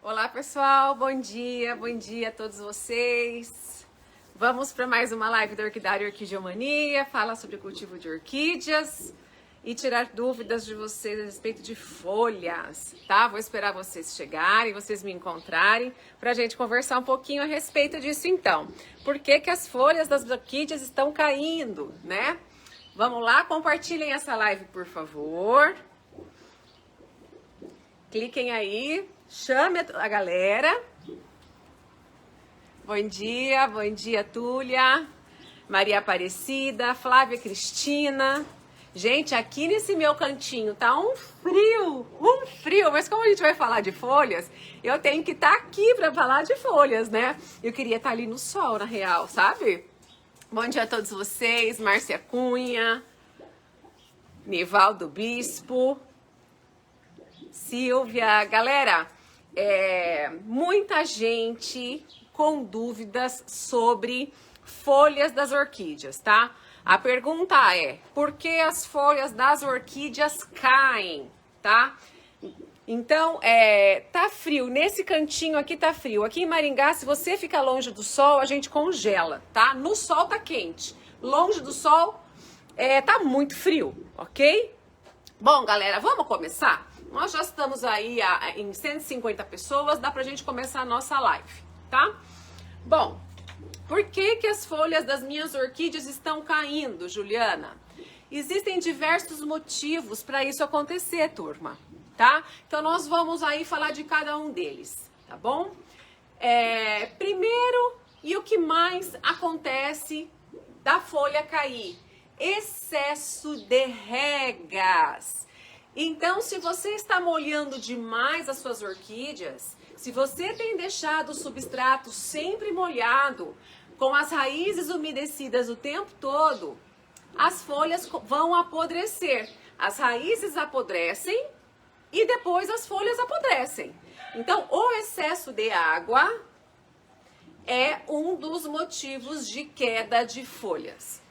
Olá pessoal, bom dia a todos vocês. Vamos para mais uma live da Orquidária Orquidiomania, falar sobre cultivo de orquídeas e tirar dúvidas de vocês a respeito de folhas, tá? Vou esperar vocês chegarem, vocês me encontrarem, para a gente conversar um pouquinho a respeito disso então. Por que que as folhas das orquídeas estão caindo, né? Vamos lá, compartilhem essa live, por favor. Cliquem aí, chame a galera. Bom dia, Túlia, Maria Aparecida, Flávia Cristina. Gente, aqui nesse meu cantinho tá um frio, mas como a gente vai falar de folhas, eu tenho que estar aqui para falar de folhas, né? Eu queria estar ali no sol, na real, sabe? Bom dia a todos vocês, Márcia Cunha, Nivaldo Bispo, Silvia. Galera, muita gente com dúvidas sobre folhas das orquídeas, tá? A pergunta é, por que as folhas das orquídeas caem, tá? Então, tá frio, nesse cantinho aqui tá frio. Aqui em Maringá, se você fica longe do sol, a gente congela, tá? No sol tá quente, longe do sol tá muito frio, ok? Bom, galera, vamos começar? Nós já estamos aí em 150 pessoas, dá pra gente começar a nossa live, tá? Bom, por que que as folhas das minhas orquídeas estão caindo, Juliana? Existem diversos motivos para isso acontecer, turma, tá? Então nós vamos aí falar de cada um deles, tá bom? Primeiro, e o que mais acontece da folha cair? Excesso de regas. Então, se você está molhando demais as suas orquídeas, se você tem deixado o substrato sempre molhado, com as raízes umedecidas o tempo todo, as folhas vão apodrecer. As raízes apodrecem e depois as folhas apodrecem. Então, o excesso de água é um dos motivos de queda de folhas.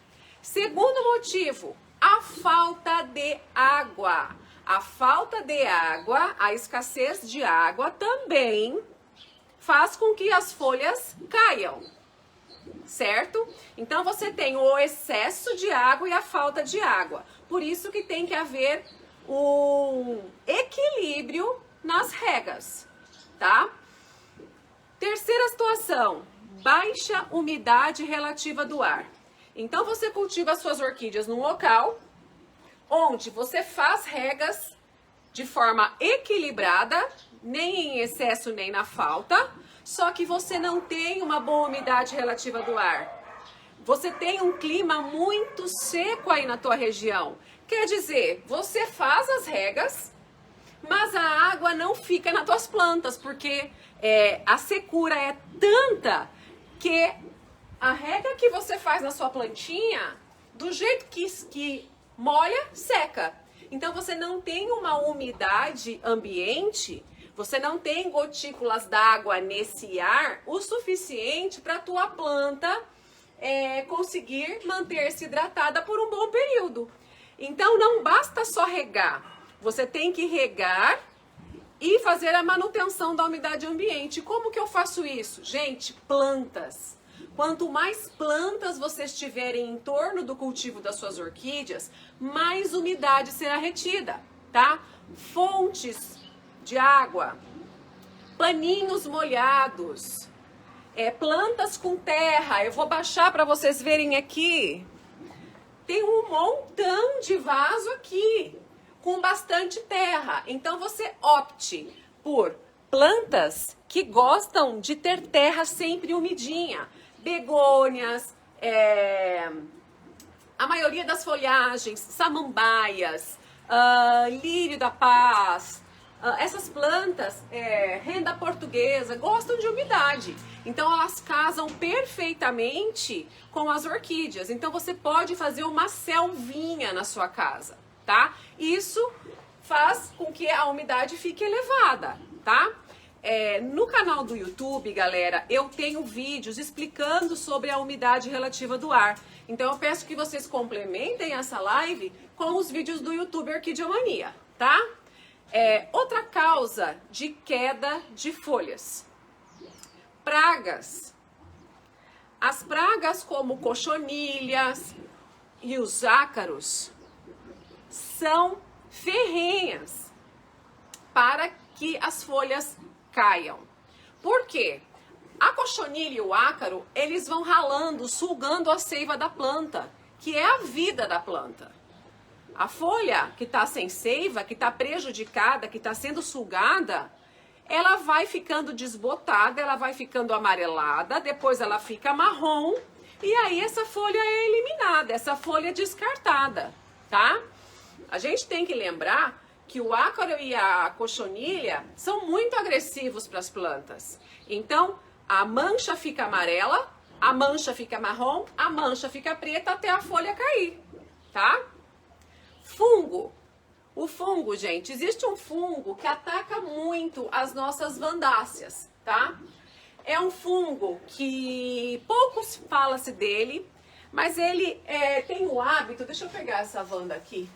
Segundo motivo, a falta de água. A falta de água, a escassez de água também faz com que as folhas caiam, certo? Então você tem o excesso de água e a falta de água. Por isso que tem que haver um equilíbrio nas regas, tá? Terceira situação, baixa umidade relativa do ar. Então você cultiva as suas orquídeas num local onde você faz regas de forma equilibrada, nem em excesso nem na falta, só que você não tem uma boa umidade relativa do ar. Você tem um clima muito seco aí na tua região. Quer dizer, você faz as regas, mas a água não fica nas tuas plantas, porque a secura é tanta que a rega que você faz na sua plantinha, do jeito que molha, seca. Então você não tem uma umidade ambiente, você não tem gotículas d'água nesse ar o suficiente para a tua planta conseguir manter-se hidratada por um bom período. Então não basta só regar, você tem que regar e fazer a manutenção da umidade ambiente. Como que eu faço isso? Gente, plantas. Quanto mais plantas vocês tiverem em torno do cultivo das suas orquídeas, mais umidade será retida, tá? Fontes de água, paninhos molhados, plantas com terra. Eu vou baixar para vocês verem aqui. Tem um montão de vaso aqui, com bastante terra. Então você opte por plantas que gostam de ter terra sempre umidinha. Begônias, a maioria das folhagens, samambaias, lírio da paz, essas plantas, renda portuguesa, gostam de umidade. Então elas casam perfeitamente com as orquídeas. Então você pode fazer uma selvinha na sua casa, tá? Isso faz com que a umidade fique elevada, tá? No canal do YouTube, galera, eu tenho vídeos explicando sobre a umidade relativa do ar. Então eu peço que vocês complementem essa live com os vídeos do YouTube Orquidiomania, tá? Outra causa de queda de folhas. Pragas. As pragas como cochonilhas e os ácaros são ferrenhas para que as folhas caiam. Por quê? A cochonilha e o ácaro, eles vão ralando, sugando a seiva da planta, que é a vida da planta. A folha que está sem seiva, que está prejudicada, que está sendo sugada, ela vai ficando desbotada, ela vai ficando amarelada, depois ela fica marrom, e aí essa folha é eliminada, essa folha é descartada, tá? A gente tem que lembrar que o ácaro e a cochonilha são muito agressivos para as plantas. Então, a mancha fica amarela, a mancha fica marrom, a mancha fica preta até a folha cair, tá? Fungo. O fungo, gente, existe um fungo que ataca muito as nossas vandáceas, tá? É um fungo que pouco fala-se dele, mas ele tem o hábito, deixa eu pegar essa vanda aqui.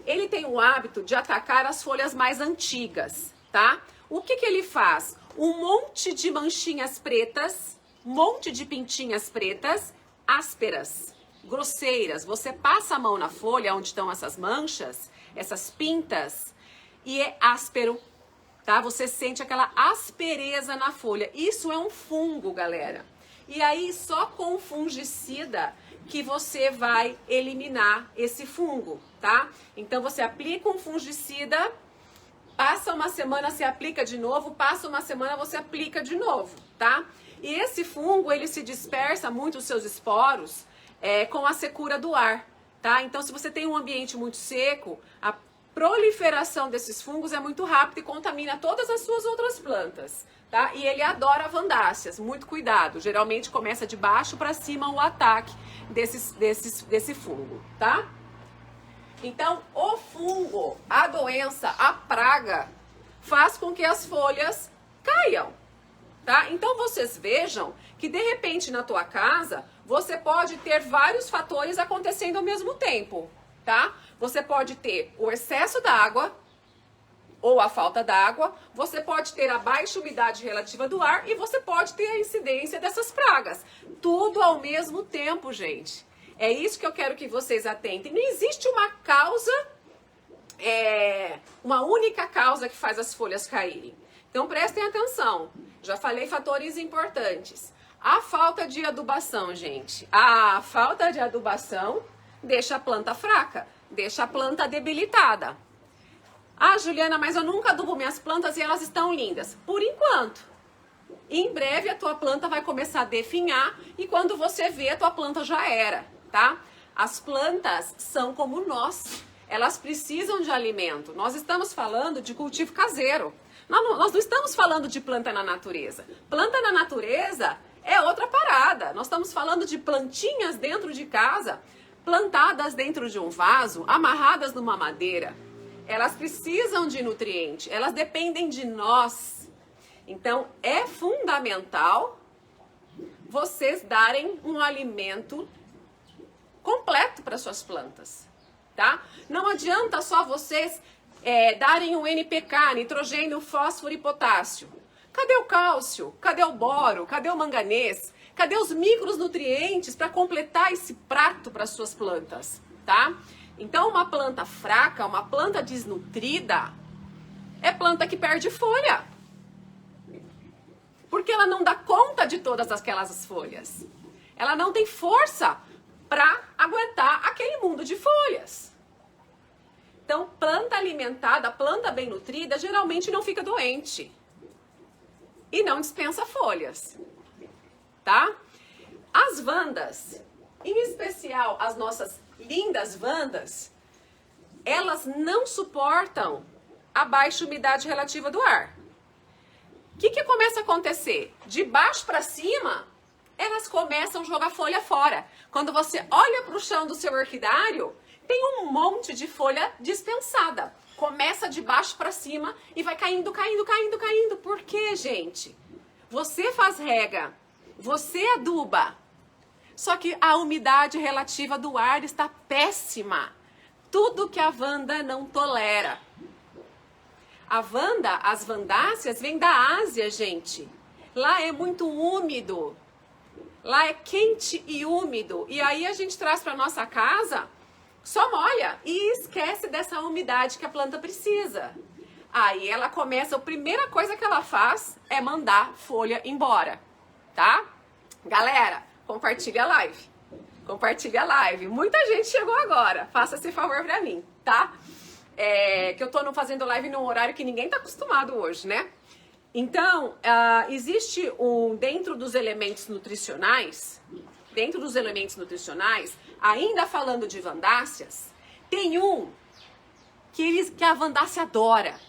Ele tem o hábito de atacar as folhas mais antigas, tá? O que ele faz? Um monte de manchinhas pretas, um monte de pintinhas pretas, ásperas, grosseiras. Você passa a mão na folha onde estão essas manchas, essas pintas, e é áspero, tá? Você sente aquela aspereza na folha. Isso é um fungo, galera. E aí, só com fungicida que você vai eliminar esse fungo, tá? Então, você aplica um fungicida, passa uma semana, você aplica de novo, passa uma semana, você aplica de novo, tá? E esse fungo, ele se dispersa muito os seus esporos com a secura do ar, tá? Então, se você tem um ambiente muito seco, a proliferação desses fungos é muito rápida e contamina todas as suas outras plantas, tá? E ele adora vandáceas, muito cuidado. Geralmente começa de baixo para cima o ataque desse fungo, tá? Então, o fungo, a doença, a praga, faz com que as folhas caiam, tá? Então, vocês vejam que, de repente, na tua casa, você pode ter vários fatores acontecendo ao mesmo tempo, tá? Você pode ter o excesso d'água ou a falta d'água, você pode ter a baixa umidade relativa do ar e você pode ter a incidência dessas pragas. Tudo ao mesmo tempo, gente. É isso que eu quero que vocês atentem. Não existe uma causa, uma única causa que faz as folhas caírem. Então prestem atenção. Já falei fatores importantes. A falta de adubação, gente. A falta de adubação deixa a planta fraca, deixa a planta debilitada. Ah, Juliana, mas eu nunca adubo minhas plantas e elas estão lindas. Por enquanto. Em breve a tua planta vai começar a definhar e quando você vê, a tua planta já era, tá? As plantas são como nós. Elas precisam de alimento. Nós estamos falando de cultivo caseiro. Nós não estamos falando de planta na natureza. Planta na natureza é outra parada. Nós estamos falando de plantinhas dentro de casa, plantadas dentro de um vaso, amarradas numa madeira. Elas precisam de nutriente, elas dependem de nós. Então, é fundamental vocês darem um alimento completo para suas plantas, tá? Não adianta só vocês darem um NPK, nitrogênio, fósforo e potássio. Cadê o cálcio? Cadê o boro? Cadê o manganês? Cadê os micronutrientes para completar esse prato para suas plantas, tá? Então, uma planta fraca, uma planta desnutrida, é planta que perde folha. Porque ela não dá conta de todas aquelas folhas. Ela não tem força para aguentar aquele mundo de folhas. Então, planta alimentada, planta bem nutrida, geralmente não fica doente. E não dispensa folhas, tá? As vandas, em especial as nossas lindas vandas, elas não suportam a baixa umidade relativa do ar. O que começa a acontecer? De baixo para cima, elas começam a jogar folha fora. Quando você olha para o chão do seu orquidário, tem um monte de folha dispensada. Começa de baixo para cima e vai caindo, caindo, caindo, caindo. Por quê, gente? Você faz rega, você aduba. Só que a umidade relativa do ar está péssima. Tudo que a vanda não tolera. As vandáceas vêm da Ásia, gente. Lá é muito úmido. Lá é quente e úmido. E aí a gente traz para nossa casa, só molha e esquece dessa umidade que a planta precisa. Aí ela começa, a primeira coisa que ela faz é mandar folha embora, tá? Galera, compartilha a live. Compartilha a live. Muita gente chegou agora. Faça esse favor pra mim, tá? Que eu tô fazendo live num horário que ninguém tá acostumado hoje, né? Então, existe dentro dos elementos nutricionais, ainda falando de vandáceas, tem que a vandácea adora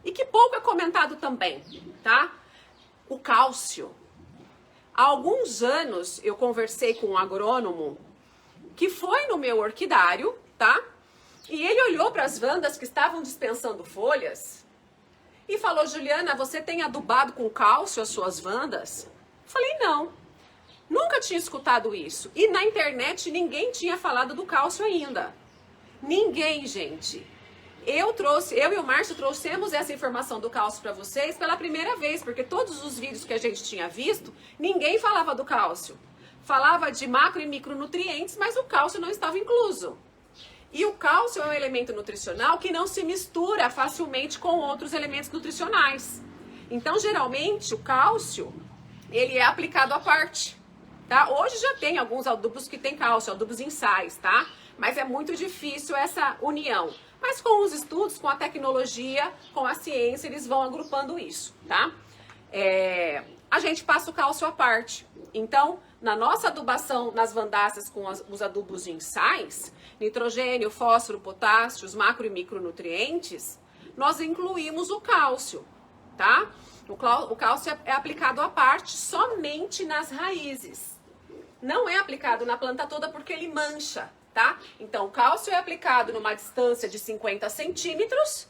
e que pouco é comentado também, tá? O cálcio. Há alguns anos eu conversei com um agrônomo que foi no meu orquidário, tá? E ele olhou para as vandas que estavam dispensando folhas e falou: Juliana, você tem adubado com cálcio as suas vandas? Falei: não, nunca tinha escutado isso. E na internet ninguém tinha falado do cálcio ainda. Ninguém, gente. Eu e o Márcio trouxemos essa informação do cálcio para vocês pela primeira vez, porque todos os vídeos que a gente tinha visto, ninguém falava do cálcio. Falava de macro e micronutrientes, mas o cálcio não estava incluso. E o cálcio é um elemento nutricional que não se mistura facilmente com outros elementos nutricionais. Então, geralmente, o cálcio, ele é aplicado à parte, tá? Hoje já tem alguns adubos que tem cálcio, adubos em sais, tá? Mas é muito difícil essa união. Mas com os estudos, com a tecnologia, com a ciência, eles vão agrupando isso, tá? A gente passa o cálcio à parte. Então, na nossa adubação nas vandáceas com os adubos em sais, nitrogênio, fósforo, potássio, os macro e micronutrientes, nós incluímos o cálcio, tá? O cálcio é aplicado à parte somente nas raízes. Não é aplicado na planta toda porque ele mancha, tá? Então, o cálcio é aplicado numa distância de 50 centímetros,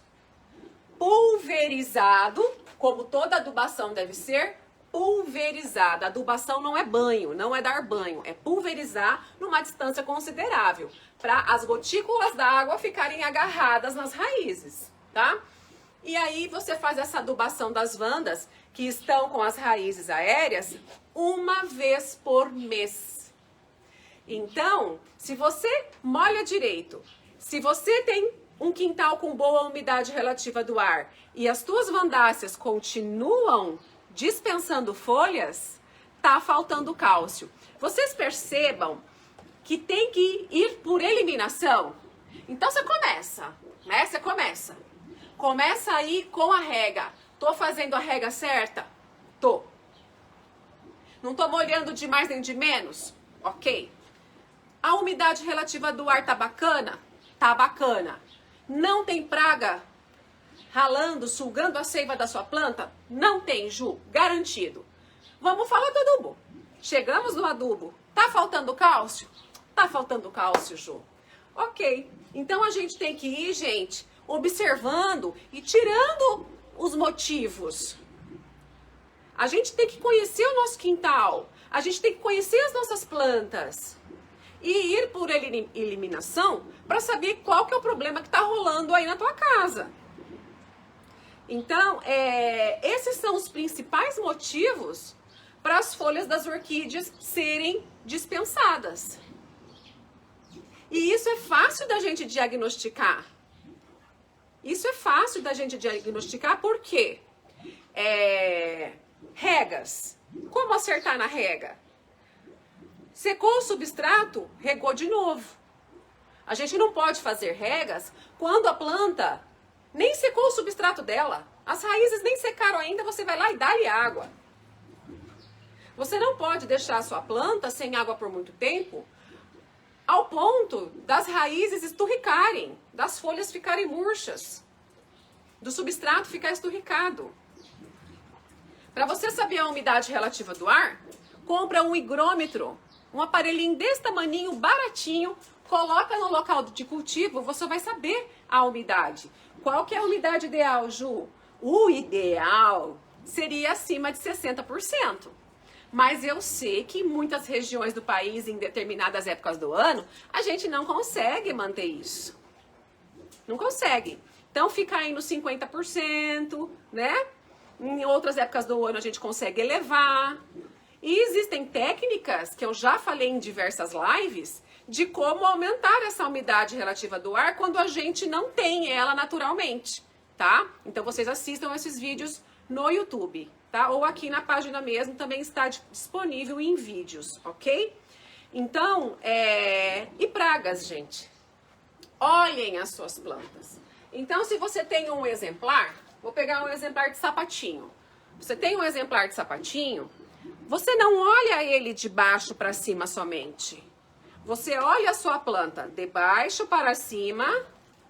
pulverizado, como toda adubação deve ser, pulverizada. Adubação não é banho, não é dar banho, é pulverizar numa distância considerável, para as gotículas da água ficarem agarradas nas raízes, tá? E aí você faz essa adubação das vandas que estão com as raízes aéreas uma vez por mês. Então, se você molha direito, se você tem um quintal com boa umidade relativa do ar e as tuas vandáceas continuam dispensando folhas, tá faltando cálcio. Vocês percebam que tem que ir por eliminação? Então você começa, né? Você começa. Começa aí com a rega. Tô fazendo a rega certa? Tô. Não tô molhando de mais nem de menos? Ok. A umidade relativa do ar tá bacana? Tá bacana. Não tem praga ralando, sugando a seiva da sua planta? Não tem, Ju. Garantido. Vamos falar do adubo. Chegamos no adubo. Tá faltando cálcio? Tá faltando cálcio, Ju. Ok. Então a gente tem que ir, gente, observando e tirando os motivos. A gente tem que conhecer o nosso quintal. A gente tem que conhecer as nossas plantas. E ir por eliminação para saber qual que é o problema que está rolando aí na tua casa. Então, esses são os principais motivos para as folhas das orquídeas serem dispensadas. E isso é fácil da gente diagnosticar. Isso é fácil da gente diagnosticar porque regas. Como acertar na rega? Secou o substrato, regou de novo. A gente não pode fazer regas quando a planta nem secou o substrato dela. As raízes nem secaram ainda, você vai lá e dá-lhe água. Você não pode deixar a sua planta sem água por muito tempo, ao ponto das raízes esturricarem, das folhas ficarem murchas, do substrato ficar esturricado. Para você saber a umidade relativa do ar, compra um higrômetro, um aparelhinho desse tamaninho, baratinho, coloca no local de cultivo, você vai saber a umidade. Qual que é a umidade ideal, Ju? O ideal seria acima de 60%. Mas eu sei que em muitas regiões do país, em determinadas épocas do ano, a gente não consegue manter isso. Não consegue. Então fica aí nos 50%, né? Em outras épocas do ano a gente consegue elevar. E existem técnicas que eu já falei em diversas lives de como aumentar essa umidade relativa do ar quando a gente não tem ela naturalmente, tá? Então vocês assistam esses vídeos no YouTube, tá? Ou aqui na página mesmo também está disponível em vídeos, ok? Então, e pragas, gente? Olhem as suas plantas. Então, se você tem um exemplar, vou pegar um exemplar de sapatinho. Você tem um exemplar de sapatinho, você não olha ele de baixo para cima somente. Você olha a sua planta de baixo para cima,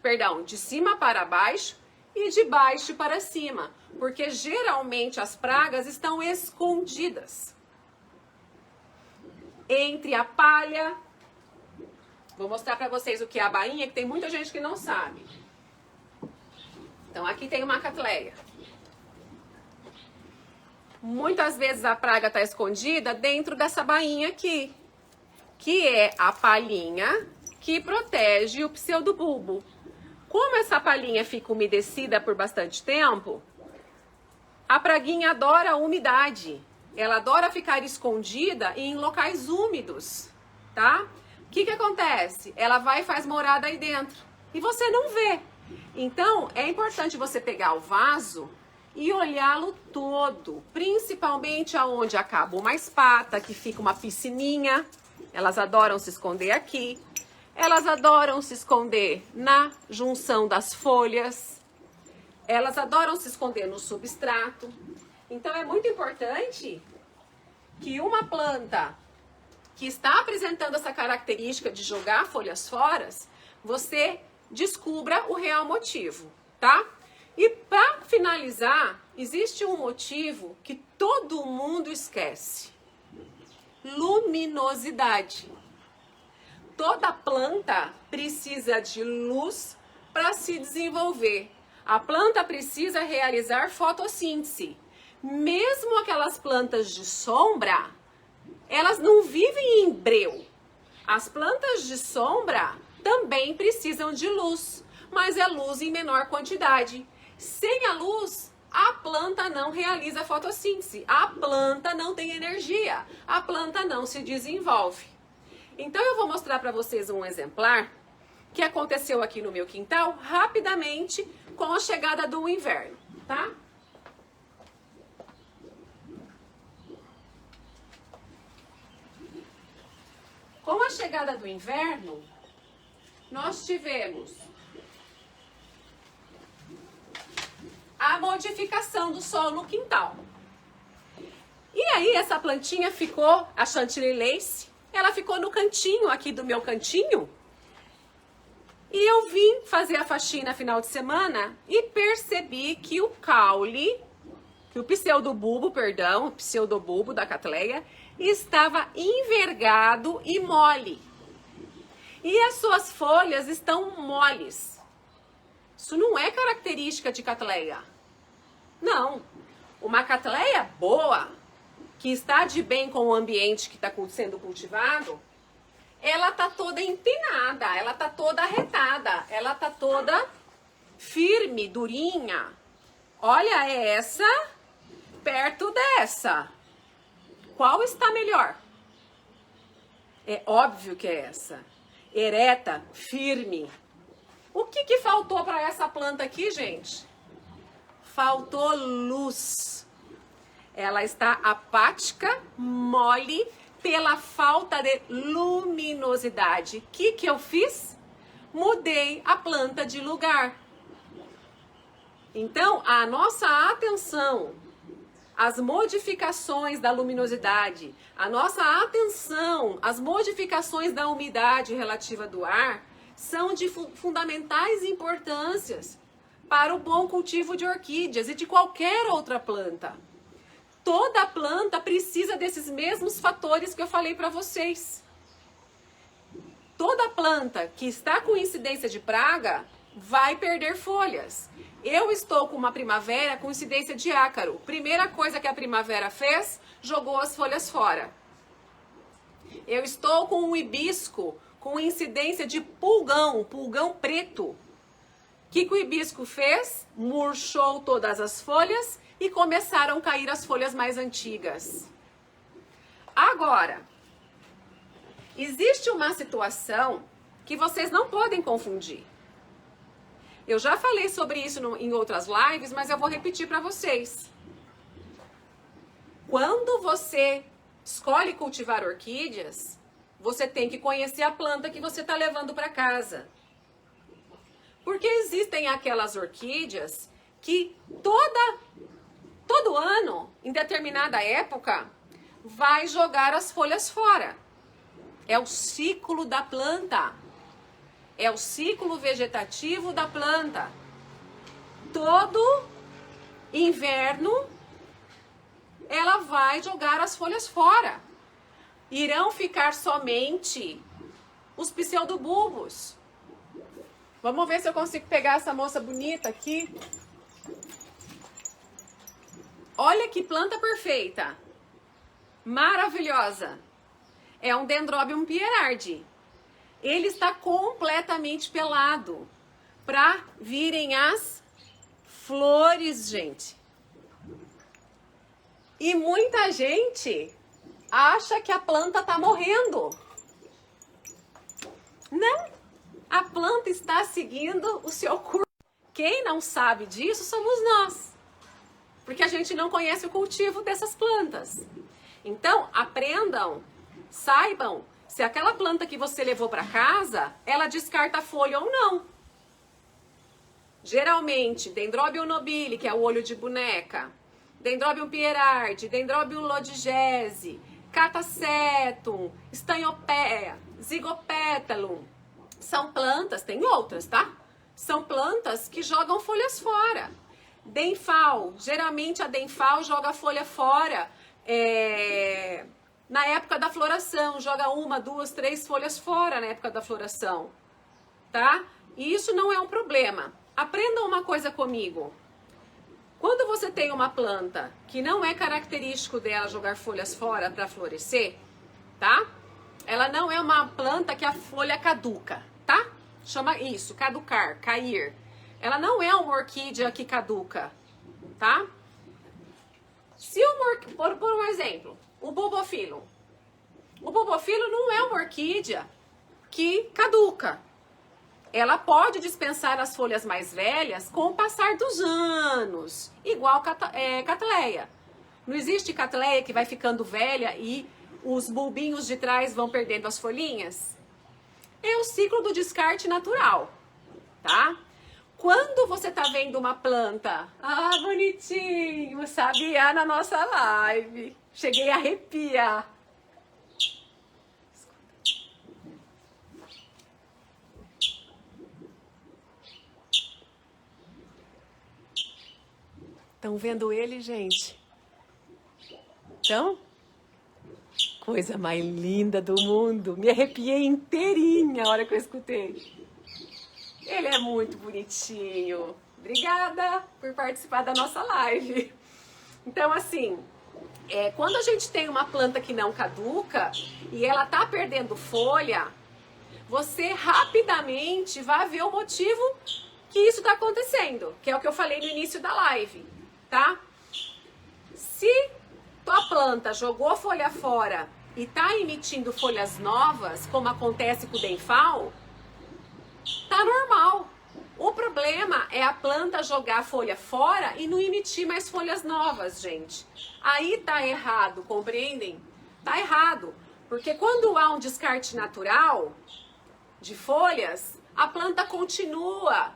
perdão, de cima para baixo e de baixo para cima, porque geralmente as pragas estão escondidas entre a palha. Vou mostrar para vocês o que é a bainha, que tem muita gente que não sabe. Então aqui tem uma catleia. Muitas vezes a praga está escondida dentro dessa bainha aqui, que é a palhinha que protege o pseudobulbo. Como essa palhinha fica umedecida por bastante tempo, a praguinha adora a umidade. Ela adora ficar escondida em locais úmidos, tá? O que acontece? Ela vai e faz morada aí dentro e você não vê. Então, é importante você pegar o vaso e olhá-lo todo, principalmente aonde acaba uma espata, que fica uma piscininha. Elas adoram se esconder aqui. Elas adoram se esconder na junção das folhas. Elas adoram se esconder no substrato. Então, é muito importante que uma planta que está apresentando essa característica de jogar folhas fora, você descubra o real motivo, tá? E para finalizar, existe um motivo que todo mundo esquece: luminosidade. Toda planta precisa de luz para se desenvolver. A planta precisa realizar fotossíntese. Mesmo aquelas plantas de sombra, elas não vivem em breu. As plantas de sombra também precisam de luz, mas é luz em menor quantidade. Sem a luz, a planta não realiza fotossíntese, a planta não tem energia, a planta não se desenvolve. Então eu vou mostrar para vocês um exemplar que aconteceu aqui no meu quintal, rapidamente, com a chegada do inverno, tá? Com a chegada do inverno, nós tivemos a modificação do solo no quintal. E aí essa plantinha ficou, a Chantilly Lace, ela ficou no cantinho aqui do meu cantinho. E eu vim fazer a faxina final de semana e percebi que o caule, que o pseudobulbo, perdão, o pseudobulbo da Cattleya, estava envergado e mole. E as suas folhas estão moles. Isso não é característica de Cattleya. Não. Uma Cattleya boa, que está de bem com o ambiente que está sendo cultivado, ela tá toda empinada, ela tá toda arretada, ela tá toda firme, durinha. Olha essa perto dessa. Qual está melhor? É óbvio que é essa. Ereta, firme. O que faltou para essa planta aqui, gente? Faltou luz. Ela está apática, mole, pela falta de luminosidade. O que eu fiz? Mudei a planta de lugar. Então, a nossa atenção, as modificações da luminosidade, a nossa atenção, as modificações da umidade relativa do ar, são de fundamentais importâncias para o bom cultivo de orquídeas e de qualquer outra planta. Toda planta precisa desses mesmos fatores que eu falei para vocês. Toda planta que está com incidência de praga vai perder folhas. Eu estou com uma primavera com incidência de ácaro. Primeira coisa que a primavera fez, jogou as folhas fora. Eu estou com um hibisco com incidência de pulgão, pulgão preto. que o hibisco fez? Murchou todas as folhas e começaram a cair as folhas mais antigas. Agora, existe uma situação que vocês não podem confundir. Eu já falei sobre isso em outras lives, mas eu vou repetir para vocês. Quando você escolhe cultivar orquídeas, você tem que conhecer a planta que você está levando para casa. Porque existem aquelas orquídeas que todo ano, em determinada época, vai jogar as folhas fora. É o ciclo da planta. É o ciclo vegetativo da planta. Todo inverno, ela vai jogar as folhas fora. Irão ficar somente os pseudobulbos. Vamos ver se eu consigo pegar essa moça bonita aqui. Olha que planta perfeita. Maravilhosa. É um Dendrobium pierardi. Ele está completamente pelado para virem as flores, gente. E muita gente acha que a planta está morrendo. Não. A planta está seguindo o seu curso. Quem não sabe disso somos nós. Porque a gente não conhece o cultivo dessas plantas. Então, aprendam, saibam se aquela planta que você levou para casa, ela descarta folha ou não. Geralmente, Dendrobium nobile, que é o olho de boneca, Dendrobium pierardi, Dendrobium lodigese, Catasetum, Stanhopeia, Zygopétalum. São plantas, tem outras, tá? São plantas que jogam folhas fora. Denfal, geralmente a Denfal joga a folha fora na época da floração. Joga 1, 2, 3 folhas fora na época da floração, tá? E isso não é um problema. Aprendam uma coisa comigo. Quando você tem uma planta que não é característico dela jogar folhas fora para florescer, tá? Ela não é uma planta que a folha caduca, tá? Chama isso, caducar, cair. Ela não é uma orquídea que caduca, tá? Se por um exemplo, o Bulbophyllum. O Bulbophyllum não é uma orquídea que caduca. Ela pode dispensar as folhas mais velhas com o passar dos anos, igual Cattleya. Não existe Cattleya que vai ficando velha e os bulbinhos de trás vão perdendo as folhinhas? É o ciclo do descarte natural, tá? Quando você tá vendo uma planta, bonitinho, sabia, na nossa live, cheguei a arrepiar. Estão vendo ele, gente? Então, coisa mais linda do mundo. Me arrepiei inteirinha a hora que eu escutei. Ele é muito bonitinho. Obrigada por participar da nossa live. Então, assim, quando a gente tem uma planta que não caduca e ela tá perdendo folha, você rapidamente vai ver o motivo que isso tá acontecendo, que é o que eu falei no início da live, tá? Se tua planta jogou folha fora e tá emitindo folhas novas, como acontece com o Denfal, tá normal. O problema é a planta jogar folha fora e não emitir mais folhas novas, gente. Aí tá errado, compreendem? Tá errado. Porque quando há um descarte natural de folhas, a planta continua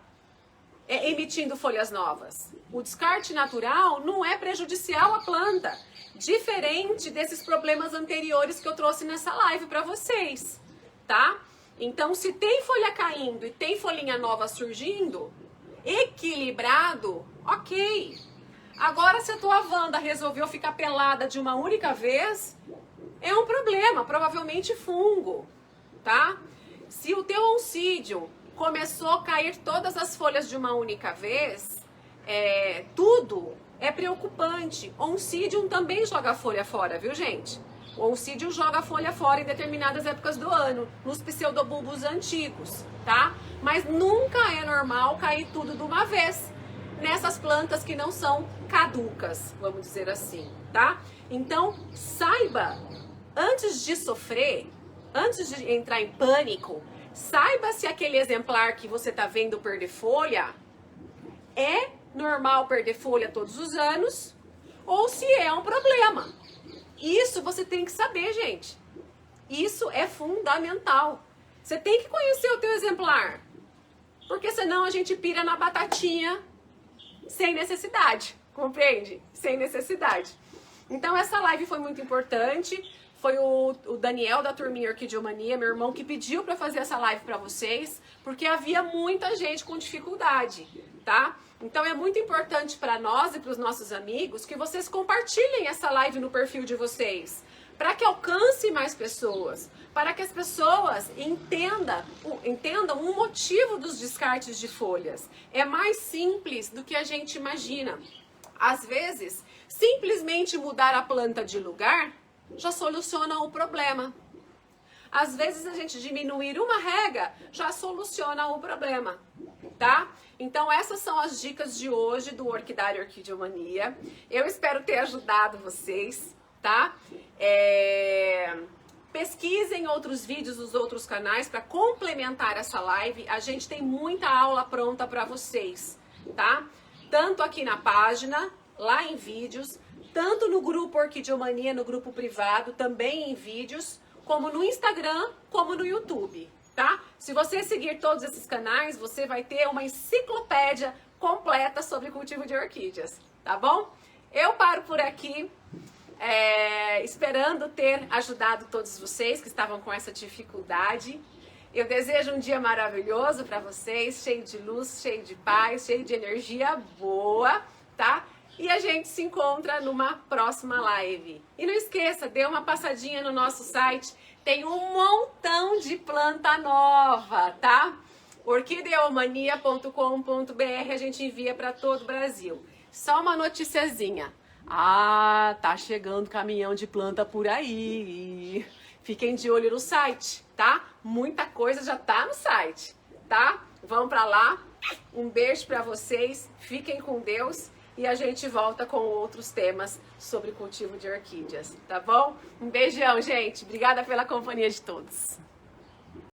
emitindo folhas novas. O descarte natural não é prejudicial à planta. Diferente desses problemas anteriores que eu trouxe nessa live para vocês, tá? Então, se tem folha caindo e tem folhinha nova surgindo, equilibrado, ok. Agora, se a tua Wanda resolveu ficar pelada de uma única vez, é um problema, provavelmente fungo, tá? Se o teu oncídio começou a cair todas as folhas de uma única vez, tudo é preocupante. Oncidium também joga folha fora, viu, gente? O oncídio joga a folha fora em determinadas épocas do ano, nos pseudobulbos antigos, tá? Mas nunca é normal cair tudo de uma vez nessas plantas que não são caducas, vamos dizer assim, tá? Então, saiba, antes de sofrer, antes de entrar em pânico, saiba se aquele exemplar que você tá vendo perder folha é normal perder folha todos os anos ou se é um problema. Isso você tem que saber, gente. Isso é fundamental. Você tem que conhecer o teu exemplar, porque senão a gente pira na batatinha sem necessidade, compreende? Sem necessidade. Então essa live foi muito importante. Foi o Daniel da turminha Orquideomania, meu irmão, que pediu para fazer essa live para vocês, porque havia muita gente com dificuldade, tá? Então é muito importante para nós e para os nossos amigos que vocês compartilhem essa live no perfil de vocês, para que alcance mais pessoas, para que as pessoas entendam o motivo dos descartes de folhas. É mais simples do que a gente imagina. Às vezes, simplesmente mudar a planta de lugar já soluciona o problema. Às vezes a gente diminuir uma rega já soluciona o problema, tá? Então essas são as dicas de hoje do Orquidário Orquideomania. Eu espero ter ajudado vocês, tá? Pesquisem outros vídeos dos outros canais para complementar essa live. A gente tem muita aula pronta para vocês, tá? Tanto aqui na página, lá em vídeos, tanto no grupo Orquideomania, no grupo privado, também em vídeos, como no Instagram, como no YouTube, tá? Se você seguir todos esses canais, você vai ter uma enciclopédia completa sobre cultivo de orquídeas, tá bom? Eu paro por aqui, esperando ter ajudado todos vocês que estavam com essa dificuldade. Eu desejo um dia maravilhoso para vocês, cheio de luz, cheio de paz, cheio de energia boa, tá? E a gente se encontra numa próxima live. E não esqueça, dê uma passadinha no nosso site. Tem um montão de planta nova, tá? orquideomania.com.br, a gente envia para todo o Brasil. Só uma noticiazinha. Ah, tá chegando caminhão de planta por aí. Fiquem de olho no site, tá? Muita coisa já tá no site, tá? Vão para lá. Um beijo para vocês. Fiquem com Deus. E a gente volta com outros temas sobre cultivo de orquídeas, tá bom? Um beijão, gente. Obrigada pela companhia de todos.